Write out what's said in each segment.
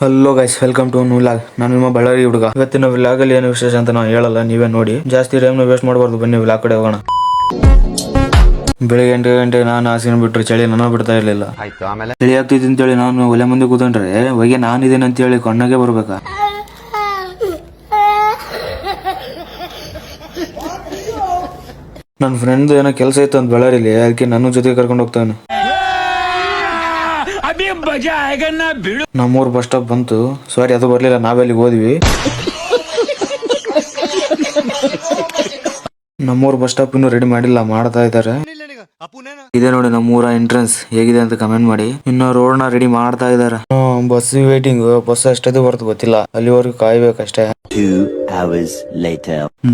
Hello guys, welcome to vlog. ನಾನು ನಿಮ್ಮ ಬಳ್ಳಾರಿ ಹುಡುಗ. ಇವತ್ತಿನ ವ್ಲಾಗ್ ಅಲ್ಲಿ ಏನು ವಿಶೇಷ ಅಂತ ನಾನು ಹೇಳಲ್ಲ, ನೀವೇ ನೋಡಿ. ಜಾಸ್ತಿ ಟೈಮ್ ವೇಸ್ಟ್ ಮಾಡಬಾರ್ದು, ಬನ್ನಿ ವ್ಲಾಗ್ ಕಡೆ ಹೋಗೋಣ. ಬೆಳಿಗ್ಗೆ 8 ಗಂಟೆಗೆ ನಾನು ಹಾಸಿನ ಬಿಟ್ರೆ ಚಳಿ ನನ್ನ ಬಿಡ್ತಾ ಇರ್ಲಿಲ್ಲ. ಚಳಿ ಆಗ್ತಿತ್ತು ಅಂತೇಳಿ ನಾನು ಒಲೆ ಮುಂದೆ ಕೂತ್ಕೊಂಡ್ರೆ ಹೊಗೆ ನಾನಿದ್ದೇನೆ ಅಂತೇಳಿ ಕಣ್ಣಾಗೆ ಬರ್ಬೇಕಾ. ನನ್ನ ಫ್ರೆಂಡ್ ಏನೋ ಕೆಲಸ ಇತ್ತು ಅಂತ ಬಳ್ಳಾರಿಲಿ, ಅದಕ್ಕೆ ನನ್ನ ಜೊತೆಗೆ ಕರ್ಕೊಂಡು ಹೋಗ್ತಾನೆ. ನಮ್ಮೂರ್ ಬಸ್ ಸ್ಟಾಪ್ ಬಂತು. ಸಾರಿ, ಅದು ಬರ್ಲಿಲ್ಲ, ನಾವೆಲ್ಲಿಗೆ ಹೋದ್ವಿ. ನಮ್ಮೂರ್ ಬಸ್ ಸ್ಟಾಪ್ ಇನ್ನು ರೆಡಿ ಮಾಡಿಲ್ಲ, ಮಾಡ್ತಾ ಇದ್ದಾರೆ. ಇದೆ ನೋಡಿ ನಮ್ಮೂರ ಎಂಟ್ರೆನ್ಸ್, ಹೇಗಿದೆ ಅಂತ ಕಮೆಂಟ್ ಮಾಡಿ. ಇನ್ನು ರೋಡ್ ನ ರೆಡಿ ಮಾಡ್ತಾ ಇದಾರೆ. ಬಸ್ ವೇಟಿಂಗ್, ಬಸ್ ಎಷ್ಟೊತ್ತು ಬರ್ತು ಗೊತ್ತಿಲ್ಲ, ಅಲ್ಲಿವರೆಗೂ ಕಾಯ್ಬೇಕಷ್ಟೇ.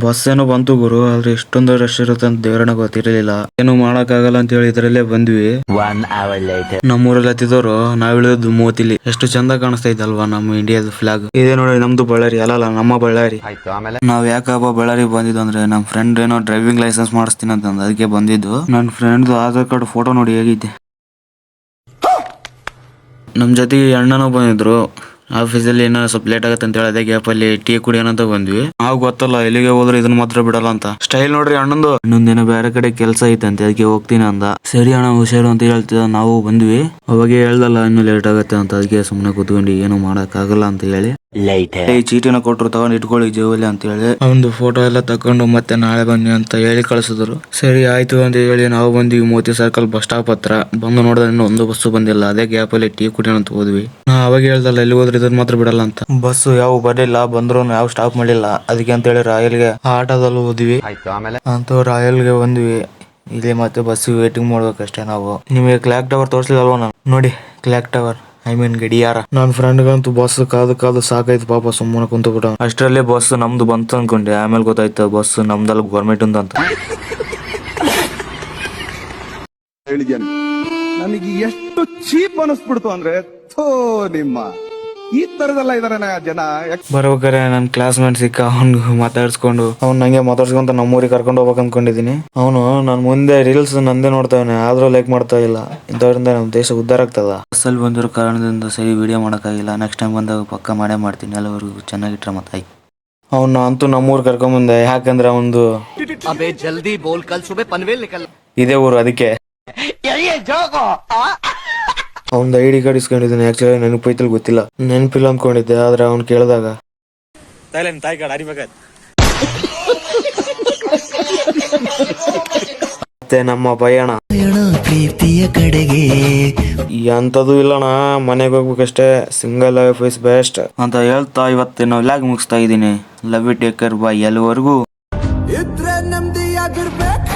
ಬಸ್ ಏನೋ ಬಂತು ಗುರು, ಆದ್ರೆ ಇಷ್ಟೊಂದು ರಶ್ ಇರುತ್ತೆ ಅಂತ ದೇವರನ್ನ ಗೊತ್ತಿರಲಿಲ್ಲ. ಏನು ಮಾಡಕ್ ಆಗಲ್ಲ ಅಂತ ಹೇಳಿ ಇದ್ರಲ್ಲೇ ಬಂದ್ವಿ. ನಮ್ಮೂರಲ್ಲಿ ಹತ್ತಿದವರು ನಾವ್ ಇಳಿದು ಮೂವತ್ತಿಲಿ. ಎಷ್ಟು ಚಂದ ಕಾಣಿಸ್ತಾ ಇದ್ದಲ್ವಾ ನಮ್ಮ ಇಂಡಿಯಾದ ಫ್ಲಾಗ್. ಇದೇ ನೋಡಿ ನಮ್ದು ಬಳ್ಳಾರಿ, ಅಲ್ಲ ನಮ್ಮ ಬಳ್ಳಾರಿ. ನಾವ್ ಯಾಕಪ್ಪ ಬಳ್ಳಾರಿ ಬಂದಿದ್ದು ಅಂದ್ರೆ, ನಮ್ ಫ್ರೆಂಡ್ ಏನೋ ಡ್ರೈವಿಂಗ್ ಲೈಸೆನ್ಸ್ ಮಾಡಿಸ್ತೀನಿ ಅಂತ ಅದಕ್ಕೆ ಬಂದಿದ್ದು. ನನ್ನ ಫ್ರೆಂಡ್ ಆಧಾರ್ ಕಾರ್ಡ್ ಫೋಟೋ ನೋಡಿ ಹೇಗೈತೆ. ನಮ್ ಜೊತೆಗೆ ಅಣ್ಣನೂ ಬಂದಿದ್ರು. ಆಫೀಸಲ್ಲಿ ಏನೋ ಸ್ವಲ್ಪ ಲೇಟ್ ಆಗತ್ತೆ ಅಂತ ಹೇಳಿ ಅದೇ ಗ್ಯಾಪ್ ಅಲ್ಲಿ ಟೀ ಕುಡಿಯೋಣ ಅಂತ ಬಂದ್ವಿ. ನಾವು ಗೊತ್ತಲ್ಲ ಎಲ್ಲಿಗೆ ಹೋದ್ರೆ ಇದನ್ನ ಮಾತ್ರ ಬಿಡಲ್ಲ ಅಂತ. ಸ್ಟೈಲ್ ನೋಡ್ರಿ ಅಣ್ಣಂದೇನೋ ಬೇರೆ ಕಡೆ ಕೆಲಸ ಐತಂತೆ, ಅದಕ್ಕೆ ಹೋಗ್ತೀನಿ ಅಂದ. ಸರಿ ಅಣ್ಣ ಹುಷಾರು ಅಂತ ಹೇಳ್ತಿದ್ದ. ನಾವು ಬಂದ್ವಿ. ಅವಾಗ ಹೇಳ್ದಲ್ಲ ಇನ್ನು ಲೇಟ್ ಆಗತ್ತೆ ಅಂತ, ಅದಕ್ಕೆ ಸುಮ್ನೆ ಕೂತ್ಕೊಂಡು ಏನು ಮಾಡಕ್ ಆಗಲ್ಲ ಅಂತ ಹೇಳಿ ಈ ಚೀಟಿನ ಕೊಟ್ಟರು, ತಗೊಂಡು ಇಟ್ಕೊಳ್ಳಿ ಜೀವಲ್ಲಿ ಅಂತ ಹೇಳಿ ಒಂದು ಫೋಟೋ ಎಲ್ಲ ತಕೊಂಡು ಮತ್ತೆ ನಾಳೆ ಬನ್ನಿ ಅಂತ ಹೇಳಿ ಕಳ್ಸಿದ್ರು. ಸರಿ ಆಯ್ತು ಅಂತ ಹೇಳಿ ನಾವು ಬಂದ್ವಿ. ಮೋತಿ ಸರ್ಕಲ್ ಬಸ್ ಸ್ಟಾಪ್ ಹತ್ರ ಬಂದು ನೋಡಿದ್ರೆ ಇನ್ನು ಒಂದು ಬಸ್ಸು ಬಂದಿಲ್ಲ. ಅದೇ ಗ್ಯಾಪ್ ಅಲ್ಲಿ ಟೀ ಕುಡಿಯೋಣ ಅಂತ ಹೋದ್ವಿ. ಅವಾಗ ಹೇಳ್ದಲ್ಲ ಎಲ್ಲಿ ಹೋದ್ರೆ ಇದನ್ನ ಮಾತ್ರ ಬಿಡಲ್ಲ ಅಂತ. ಬಸ್ಸು ಯಾವ ಬರ್ಲಿಲ್ಲ, ಬಂದ್ರು ಯಾವ ಸ್ಟಾಪ್ ಮಾಡಿಲ್ಲ. ಅದಕ್ಕೆ ಅಂತ ಹೇಳಿ ರಾಯಲ್ಗೆ ಆಟೋದಲ್ಲಿ ಹೋದ್ವಿ. ಅಂತ ರಾಯಲ್ಗೆ ಬಂದ್ವಿ. ಇಲ್ಲಿ ಮತ್ತೆ ಬಸ್ ವೇಟಿಂಗ್ ಮಾಡ್ಬೇಕಷ್ಟೇ ನಾವು. ನಿಮಗೆ ಕ್ಲಾಕ್ ಟವರ್ ತೋರಿಸಲಿಲ್ವಾ ನಾನು? ನೋಡಿ ಕ್ಲಾಕ್ ಟವರ್, ಗಡಿಯಾರ. ನನ್ನ ಫ್ರೆಂಡ್ಗಂತೂ ಬಸ್ ಕಾದು ಸಾಕಾಯ್ತು ಪಾಪ, ಸುಮ್ಮನೆ ಕುಂತು ಬಿಟ್ಟ. ಅಷ್ಟರಲ್ಲೇ ಬಸ್ ನಮ್ದು ಬಂತು ಅನ್ಕೊಂಡೆ. ಆಮೇಲೆ ಗೊತ್ತಾಯ್ತು ಬಸ್ ನಮ್ದಲ್ಲ, ಗೌರ್ಮೆಂಟ್ ಅಂತ. ನನಗೆ ಎಷ್ಟು ಚೀಪ್ ಅನಿಸ್ಬಿಡ್ತು ಅಂದ್ರೆ, ನಿಮ್ಮ ಈ ತರದೆಲ್ಲ ಇದಾರೆ ಜನ. ಬರ್ಬೇಕಾರೆ ನನ್ ಕ್ಲಾಸ್ ಮೇಟ್ ಸಿಕ್ಕ, ಅವ್ನು ಮಾತಾಡ್ಸ್ಕೊಂಡು ನಂಗೆ ಮಾತಾಡ್ಸ್ಕೊಂತ ನಮ್ಮೂರಿಗೆ ಕರ್ಕೊಂಡು ಹೋಗ್ಬೇಕು ಅನ್ಕೊಂಡಿದೀನಿ. ಅವನು ನನ್ ಮುಂದೆ ರೀಲ್ಸ್ ನಂದೇ ನೋಡ್ತಾವನೆ, ಆದ್ರೂ ಲೈಕ್ ಮಾಡ್ತಾ ಇಲ್ಲ. ಇಂಥವ್ರಿಂದ ನಮ್ ದೇಶ ಉದ್ಧಾರ ಆಗ್ತದ. ಬಸ್ಸಲ್ಲಿ ಬಂದಿರೋ ಕಾರಣದಿಂದ ಸರಿ ವಿಡಿಯೋ ಮಾಡಕ್ಕಾಗಿಲ್ಲ. ನೆಕ್ಸ್ಟ್ ಟೈಮ್ ಬಂದಾಗ ಪಕ್ಕ ಮಾಡೇ ಮಾಡ್ತೀನಿ. ಎಲ್ಲವರೆಗೂ ಚೆನ್ನಾಗಿಟ್ರೆ ಮತ್ತಾಯ್ತು. ಅವನ್ನ ಅಂತೂ ನಮ್ಮೂರ್ ಕರ್ಕೊಂಡ್ ಬಂದೆ, ಯಾಕಂದ್ರೆ ಅವನು ಜಲ್ದಿ ಬೋಲ್ ಕಲ್ ಸುಬೆ ಪನ್ವೇಲ್ ನಿಕಲ್ ಇದೇ ಊರು, ಅದಕ್ಕೆ ಅವ್ನ ಐಡಿ ಕಾರ್ಡ್ ಇಸ್ಕೊಂಡಿದ್ದೀನಿ. ಆಕ್ಚುಲಿ ನೆನಪೈತಲ್ ಗೊತ್ತಿಲ್ಲ, ನೆನಪಿಲ್ಲ ಅನ್ಕೊಂಡಿದ್ದೆ. ಆದ್ರೆ ಅವ್ನು ಕೇಳಿದಾಗ ಮತ್ತೆ ನಮ್ಮ ಪಯಣ ಪ್ರೀತಿಯ ಕಡೆಗೆ ಎಂತದೂ ಇಲ್ಲಣ್ಣ, ಮನೆಗೆ ಹೋಗ್ಬೇಕಷ್ಟೇ. ಸಿಂಗಲ್ ಲೈಫ್ ಇಸ್ ಬೆಸ್ಟ್ ಅಂತ ಹೇಳ್ತಾ ಇವತ್ತಿನ ವ್ಲಾಗ್ ಮುಗಿಸ್ತಾ ಇದ್ದೀನಿ. ಲವ್ ಯು, ಟೇಕ್ ಕೇರ್, ಬಾಯ್. ಎಲ್ಲವರೆಗೂ ಇದ್ರೆ ನೆಮ್ಮದಿಯಾಗಿರ್ಬೇಕು.